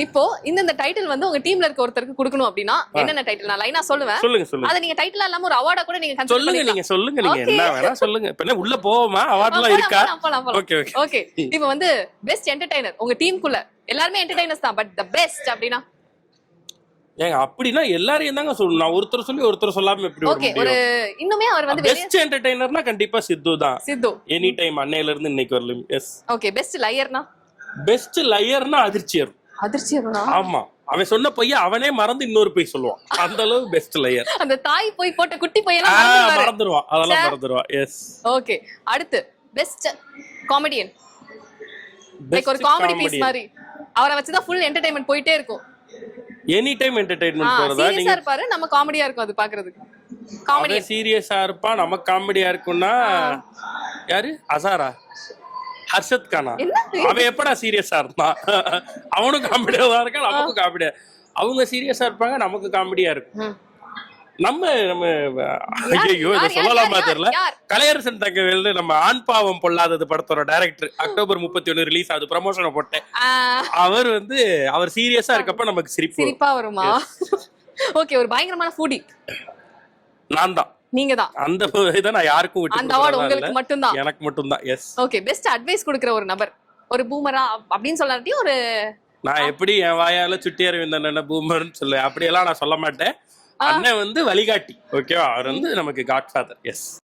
இப்போ இந்த டைட்டில் வந்து உங்க டீம்ல இருக்க ஒருத்தருக்கு கொடுக்கணும் அப்படின்னா என்னென்ன டைட்டில் நான் லைனா சொல்லுவேன். சொல்லுங்க. அத நீங்க டைட்டிலா இல்லாம ஒரு அவார்டா கூட நீங்க கன்சிடர் சொல்லுங்க. பண்ணிக்கலாம். நீங்க சொல்லுங்க. நீங்க என்ன வேணா சொல்லுங்க. இப்ப என்ன உள்ள போவோமா? அவார்ட்லாம் இருக்கா? ஓகே. இப்போ வந்து பெஸ்ட் என்டர்டெய்னர் உங்க டீமுக்குள்ள எல்லாரும் என்டர்டெய்னர்ஸ் தான், பட் தி பெஸ்ட் அப்படினா ஏங்க அப்படினா எல்லாரையும் தாங்க சொல்லணும். நான் ஒருத்தர் சொல்லி ஒருத்தர் சொல்லாம எப்படி வர முடியும்? ஒரு இன்னுமே அவர் வந்து பெஸ்ட் என்டர்டெய்னர்னா கண்டிப்பா சித்து தான். சித்து எனி டைம் அன்னையில இருந்து இன்னைக்கு வரலும். எஸ். ஓகே. பெஸ்ட் லயர்னா? பெஸ்ட் லயர்னா அதிர்ச்சியர். அதிர்ச்சியர்னா? ஆமா. அவன் சொன்ன பொய்ய அவனே மறந்து இன்னொரு பொய் சொல்லுவான். அந்த அளவு பெஸ்ட் லயர். அந்த தாய் போய் போட்ட குட்டி பொய்யெல்லாம் மறந்துடுவான். அதெல்லாம் மறந்துடுவான். எஸ். ஓகே. அடுத்து பெஸ்ட் காமெடியன். லைக் ஒரு காமெடி பீஸ் மாதிரி அவரை வச்சு தான் ஃபுல் என்டர்டெயின்மென்ட் போயிட்டே இருக்கும். எனி டைம் என்டர்டெயின்மென்ட் போறதா? சீரியஸா இருப்பாரு, நம்ம காமெடியா இருக்கும் அது பாக்குறதுக்கு. காமெடியா சீரியஸா இருப்பா, நமக்கு காமெடியா இருக்கும்னா யாரு? அசாரா? ஹர்ஷத் கானா? அவன் எப்படா சீரியஸா இருந்தான்? அவனும் காமெடியா தான் இருக்கான், நமக்கும் காமெடியா. அவங்க சீரியஸா இருப்பாங்க, நமக்கு காமெடியா இருக்கும். நம்ம ஐயோ இதை சொல்லலாமா தெரியல. கலையரசன் தங்கவேல் நம்ம ஆண் பாவம் பொல்லாதது படத்தோட டைரக்டர். அக்டோபர் 31 ரிலீஸ் ஆகுது, ப்ரமோஷனை போட்டேன். அவர் வந்து அவர் சீரியஸா இருக்கப்ப நமக்கு சிரிப்பா வருமா? ஓகே. ஒரு பயங்கரமான ஃபுடி நான் தான். நீங்க தான். அந்த இதை நான் யாருக்கும் விட்டு அந்த அவார்ட் உங்களுக்கு மட்டும் தான். எனக்கு மட்டும் தான். எஸ். ஓகே. பெஸ்ட் அட்வைஸ் கொடுக்கிற ஒரு நபர், ஒரு பூமரா அப்படின்னு சொல்லாட்டி ஒரு நான் எப்படி என் வாயால சுட்டி அரவிந்தன் பூமர்னு சொல்லுவேன், அப்படியெல்லாம் நான் சொல்ல மாட்டேன். அண்ணன் வந்து வழிகாட்டி. ஓகேவா? அவர் வந்து நமக்கு காட்ஃபாதர். எஸ்.